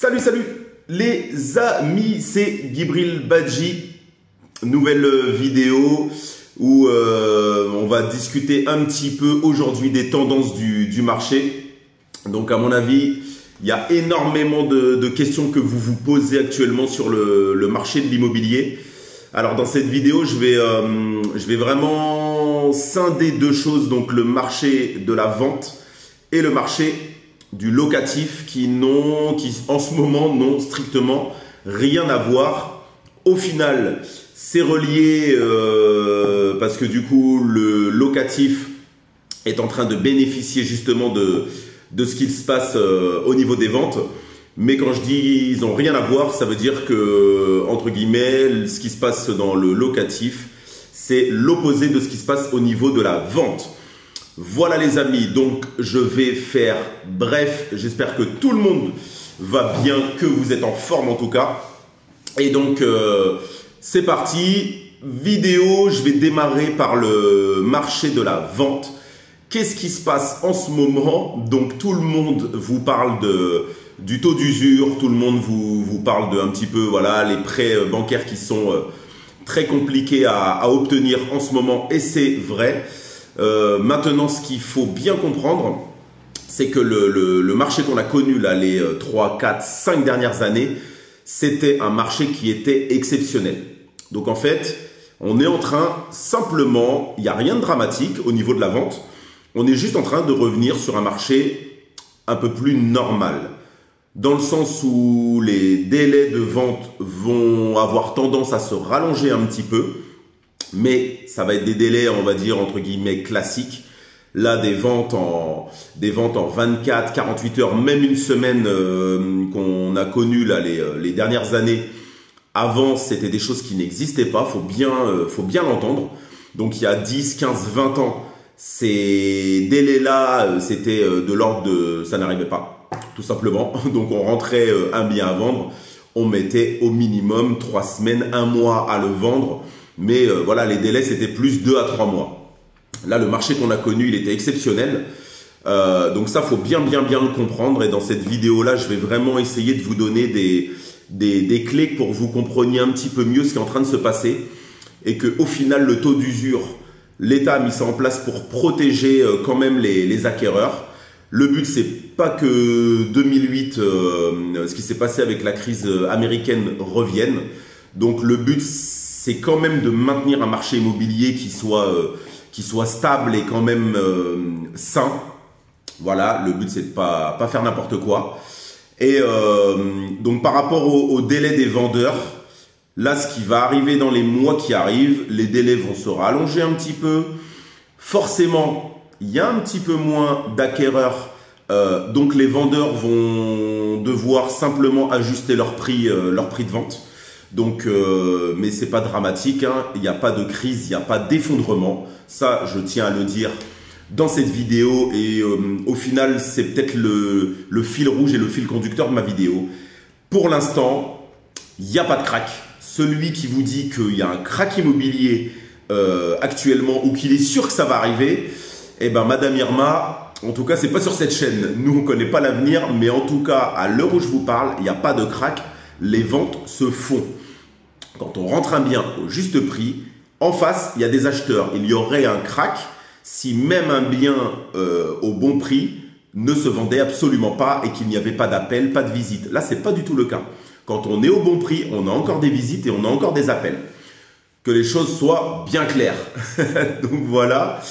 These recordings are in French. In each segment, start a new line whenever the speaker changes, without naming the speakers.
Salut les amis, c'est Djibril Badji. Nouvelle vidéo où on va discuter un petit peu aujourd'hui des tendances du marché. Donc à mon avis, il y a énormément de questions que vous vous posez actuellement sur le marché de l'immobilier. Alors dans cette vidéo, je vais vraiment scinder deux choses, donc le marché de la vente et le marché du locatif qui en ce moment n'ont strictement rien à voir. Au final, c'est relié parce que du coup le locatif est en train de bénéficier justement de ce qu'il se passe au niveau des ventes. Mais quand je dis ils n'ont rien à voir, ça veut dire que, entre guillemets, ce qui se passe dans le locatif, c'est l'opposé de ce qui se passe au niveau de la vente. Voilà les amis, donc je vais faire bref, j'espère que tout le monde va bien, que vous êtes en forme en tout cas. Et donc c'est parti, vidéo, je vais démarrer par le marché de la vente. Qu'est-ce qui se passe en ce moment? Donc tout le monde vous parle du taux d'usure, tout le monde vous parle de un petit peu, voilà, les prêts bancaires qui sont très compliqués à obtenir en ce moment, et c'est vrai. Maintenant, ce qu'il faut bien comprendre, c'est que le marché qu'on a connu là, les 3, 4, 5 dernières années, c'était un marché qui était exceptionnel. Donc en fait, on est en train, simplement, il n'y a rien de dramatique au niveau de la vente, on est juste en train de revenir sur un marché un peu plus normal. Dans le sens où les délais de vente vont avoir tendance à se rallonger un petit peu, mais ça va être des délais, on va dire, entre guillemets, classiques. Là, des ventes en 24, 48 heures, même une semaine qu'on a connues là, les dernières années. Avant, c'était des choses qui n'existaient pas, faut bien l'entendre. Donc, il y a 10, 15, 20 ans, ces délais-là, c'était de l'ordre de... ça n'arrivait pas, tout simplement. Donc, on rentrait un bien à vendre, on mettait au minimum 3 semaines, 1 mois à le vendre. Mais voilà, les délais, c'était plus 2 à 3 mois. Là, le marché qu'on a connu, il était exceptionnel. Donc ça, faut bien le comprendre. Et dans cette vidéo-là, je vais vraiment essayer de vous donner des clés pour que vous compreniez un petit peu mieux ce qui est en train de se passer. Et qu'au final, le taux d'usure, l'État a mis ça en place pour protéger quand même les acquéreurs. Le but, c'est pas que 2008, ce qui s'est passé avec la crise américaine, revienne. Donc le but, c'est quand même de maintenir un marché immobilier qui soit stable et quand même sain. Voilà, le but c'est de pas faire n'importe quoi. Et donc par rapport au délai des vendeurs, là ce qui va arriver dans les mois qui arrivent, les délais vont se rallonger un petit peu. Forcément, il y a un petit peu moins d'acquéreurs, donc les vendeurs vont devoir simplement ajuster leur prix de vente. Donc, mais c'est pas dramatique, hein. Il n'y a pas de crise, il n'y a pas d'effondrement. Ça, je tiens à le dire dans cette vidéo. Et au final, c'est peut-être le fil rouge et le fil conducteur de ma vidéo. Pour l'instant, il n'y a pas de crack. Celui qui vous dit qu'il y a un crack immobilier actuellement ou qu'il est sûr que ça va arriver, eh ben, Madame Irma, en tout cas, c'est pas sur cette chaîne. Nous, on ne connaît pas l'avenir, mais en tout cas, à l'heure où je vous parle, il n'y a pas de crack. Les ventes se font. Quand on rentre un bien au juste prix, en face, il y a des acheteurs. Il y aurait un crack si même un bien au bon prix ne se vendait absolument pas et qu'il n'y avait pas d'appel, pas de visite. Là, ce n'est pas du tout le cas. Quand on est au bon prix, on a encore des visites et on a encore des appels. Que les choses soient bien claires. Donc voilà.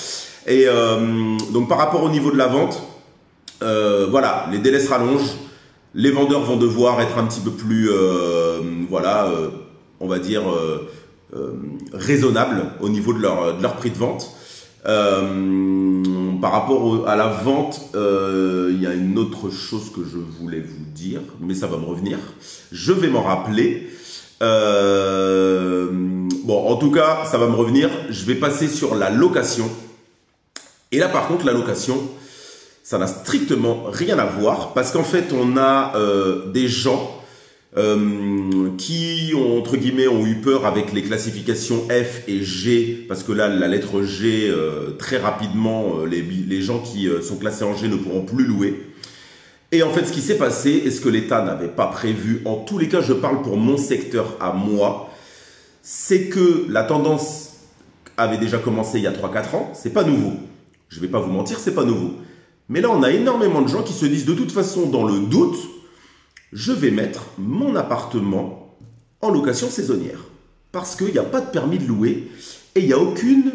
Et donc par rapport au niveau de la vente, voilà, les délais se rallongent. Les vendeurs vont devoir être un petit peu plus, voilà, on va dire, raisonnables au niveau de leur prix de vente. Par rapport à la vente, il y a une autre chose que je voulais vous dire, mais ça va me revenir. Je vais m'en rappeler. Bon, en tout cas, ça va me revenir. Je vais passer sur la location. Et là, par contre, la location, ça n'a strictement rien à voir parce qu'en fait, on a des gens qui ont, entre guillemets, ont eu peur avec les classifications F et G parce que là, la lettre G, très rapidement, les gens qui sont classés en G ne pourront plus louer. Et en fait, ce qui s'est passé, et ce que l'État n'avait pas prévu, en tous les cas, je parle pour mon secteur à moi, c'est que la tendance avait déjà commencé il y a 3-4 ans, c'est pas nouveau. Je ne vais pas vous mentir, c'est pas nouveau. Mais là, on a énormément de gens qui se disent de toute façon, dans le doute, je vais mettre mon appartement en location saisonnière. Parce qu'il n'y a pas de permis de louer et il n'y a aucune...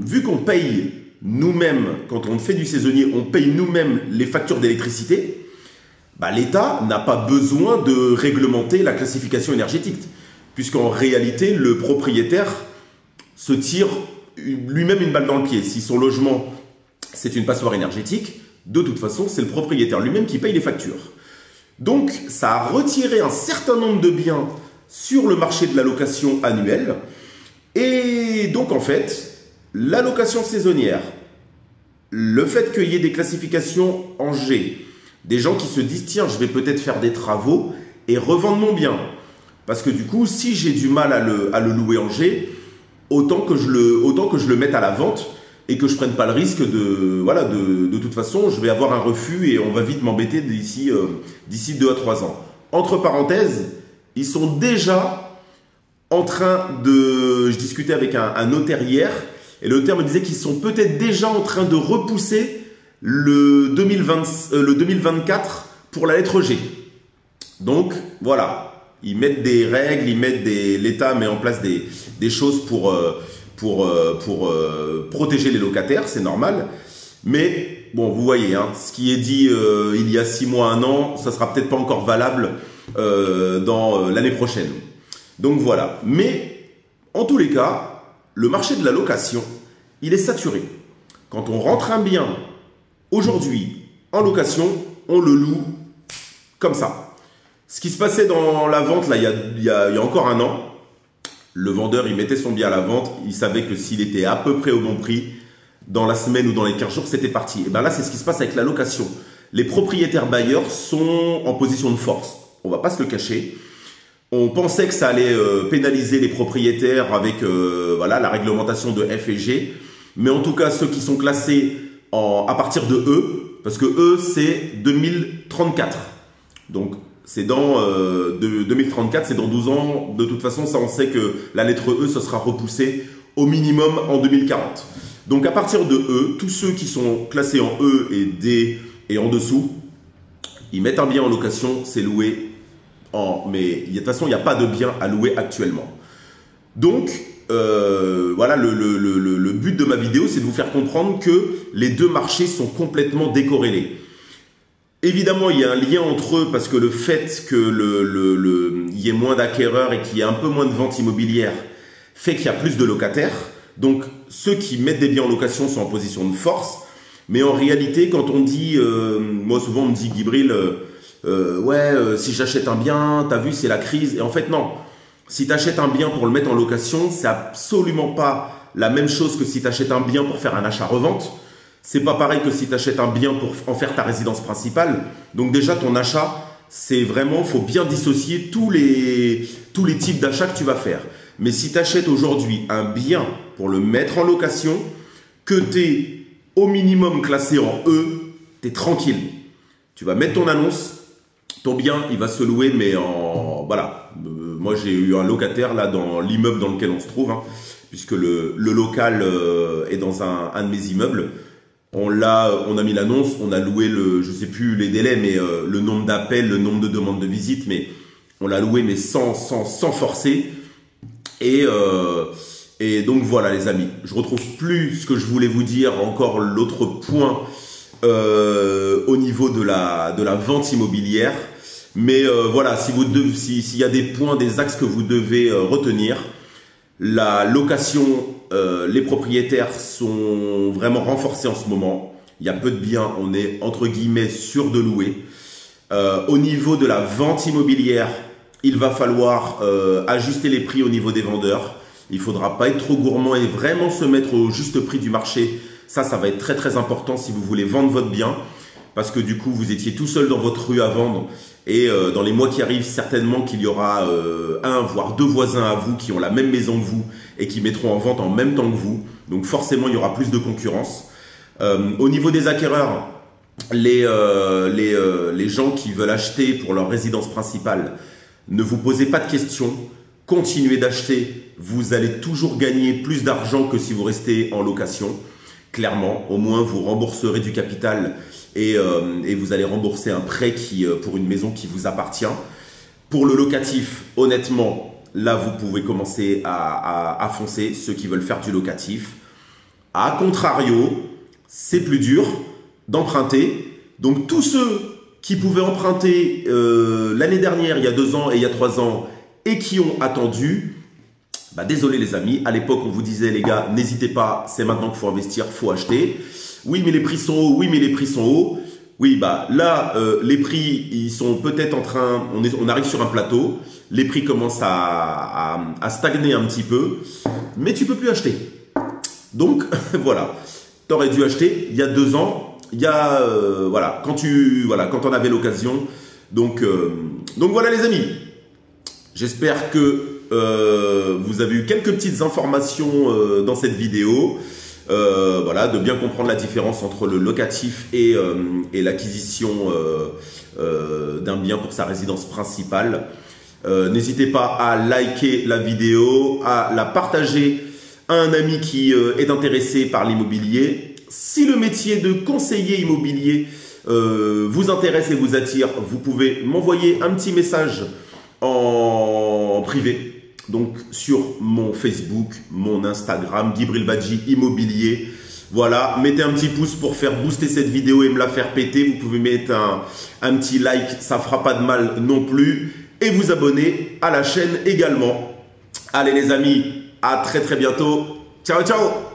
vu qu'on paye nous-mêmes, quand on fait du saisonnier, on paye nous-mêmes les factures d'électricité, bah, l'État n'a pas besoin de réglementer la classification énergétique. Puisqu'en réalité, le propriétaire se tire lui-même une balle dans le pied. Si son logement, c'est une passoire énergétique, de toute façon, c'est le propriétaire lui-même qui paye les factures. Donc, ça a retiré un certain nombre de biens sur le marché de la location annuelle. Et donc, en fait, la location saisonnière, le fait qu'il y ait des classifications en G, des gens qui se disent, tiens, je vais peut-être faire des travaux et revendre mon bien. Parce que du coup, si j'ai du mal à le louer en G, autant que je le mette à la vente et que je ne prenne pas le risque de... Voilà, de toute façon, je vais avoir un refus et on va vite m'embêter d'ici 2 à 3 ans. Entre parenthèses, ils sont déjà en train de... Je discutais avec un notaire hier et le notaire me disait qu'ils sont peut-être déjà en train de repousser le 2024 pour la lettre G. Donc, voilà. Ils mettent des règles, l'État met en place des choses pour protéger les locataires, c'est normal. Mais bon, vous voyez, hein, ce qui est dit il y a 6 mois, 1 an, ça sera peut-être pas encore valable dans l'année prochaine. Donc voilà. Mais en tous les cas, le marché de la location, il est saturé. Quand on rentre un bien aujourd'hui en location, on le loue comme ça. Ce qui se passait dans la vente, là, il y a encore 1 an, le vendeur, il mettait son bien à la vente, il savait que s'il était à peu près au bon prix, dans la semaine ou dans les 15 jours, c'était parti. Et bien là, c'est ce qui se passe avec la location. Les propriétaires bailleurs sont en position de force. On ne va pas se le cacher. On pensait que ça allait pénaliser les propriétaires avec voilà, la réglementation de F et G. Mais en tout cas, ceux qui sont classés à partir de E, parce que E, c'est 2034. Donc, c'est dans 2034, c'est dans 12 ans. De toute façon, ça, on sait que la lettre E, ce sera repoussé au minimum en 2040. Donc, à partir de E, tous ceux qui sont classés en E et D et en dessous, ils mettent un bien en location, c'est loué mais de toute façon, il n'y a pas de bien à louer actuellement. Donc, voilà, le but de ma vidéo, c'est de vous faire comprendre que les deux marchés sont complètement décorrélés. Évidemment, il y a un lien entre eux parce que le fait qu'il y ait moins d'acquéreurs et qu'il y ait un peu moins de ventes immobilières fait qu'il y a plus de locataires. Donc, ceux qui mettent des biens en location sont en position de force. Mais en réalité, quand on dit, moi souvent on me dit, Gibril, si j'achète un bien, t'as vu, c'est la crise. Et en fait, non. Si tu achètes un bien pour le mettre en location, c'est absolument pas la même chose que si tu achètes un bien pour faire un achat-revente. C'est pas pareil que si tu achètes un bien pour en faire ta résidence principale. Donc déjà, ton achat, c'est vraiment, faut bien dissocier tous les types d'achats que tu vas faire. Mais si tu achètes aujourd'hui un bien pour le mettre en location, que tu es au minimum classé en E, tu es tranquille. Tu vas mettre ton annonce, ton bien, il va se louer, mais en... Voilà. Moi, j'ai eu un locataire là dans l'immeuble dans lequel on se trouve, hein, puisque le local est dans un de mes immeubles. On a mis l'annonce, on a loué je sais plus les délais, mais le nombre d'appels, le nombre de demandes de visite, mais on l'a loué, mais sans forcer. Et donc voilà les amis, je retrouve plus ce que je voulais vous dire, encore l'autre point au niveau de la vente immobilière. Mais voilà, s'il y a des points, des axes que vous devez retenir, la location, les propriétaires sont vraiment renforcés en ce moment. Il y a peu de biens, on est entre guillemets sûr de louer. Au niveau de la vente immobilière, il va falloir ajuster les prix au niveau des vendeurs. Il ne faudra pas être trop gourmand et vraiment se mettre au juste prix du marché. Ça va être très très important si vous voulez vendre votre bien. Parce que du coup, vous étiez tout seul dans votre rue à vendre. Et dans les mois qui arrivent, certainement qu'il y aura 1 voire 2 voisins à vous qui ont la même maison que vous et qui mettront en vente en même temps que vous. Donc forcément, il y aura plus de concurrence. Au niveau des acquéreurs, les gens qui veulent acheter pour leur résidence principale, ne vous posez pas de questions, continuez d'acheter, vous allez toujours gagner plus d'argent que si vous restez en location. Clairement, au moins vous rembourserez du capital et vous allez rembourser un prêt pour une maison qui vous appartient. Pour le locatif, honnêtement, là vous pouvez commencer à foncer, ceux qui veulent faire du locatif. A contrario, c'est plus dur d'emprunter. Donc tous ceux qui pouvaient emprunter l'année dernière, il y a 2 ans et il y a 3 ans et qui ont attendu, bah désolé les amis, à l'époque on vous disait les gars, n'hésitez pas, c'est maintenant qu'il faut investir, il faut acheter. Oui mais les prix sont hauts, oui mais les prix sont hauts. Oui bah là les prix ils sont peut-être en train, on arrive sur un plateau, les prix commencent à stagner un petit peu, mais tu peux plus acheter. Donc voilà, tu aurais dû acheter il y a 2 ans, il y a voilà, quand on avait l'occasion. Donc voilà les amis, j'espère que vous avez eu quelques petites informations dans cette vidéo, voilà, de bien comprendre la différence entre le locatif et l'acquisition d'un bien pour sa résidence principale. N'hésitez pas à liker la vidéo, à la partager à un ami qui est intéressé par l'immobilier. Si le métier de conseiller immobilier vous intéresse et vous attire, vous pouvez m'envoyer un petit message en privé. Donc sur mon Facebook, mon Instagram, Djibril Badji Immobilier. Voilà, mettez un petit pouce pour faire booster cette vidéo et me la faire péter. Vous pouvez mettre un petit like, ça fera pas de mal non plus. Et vous abonner à la chaîne également. Allez les amis, à très bientôt. Ciao ciao.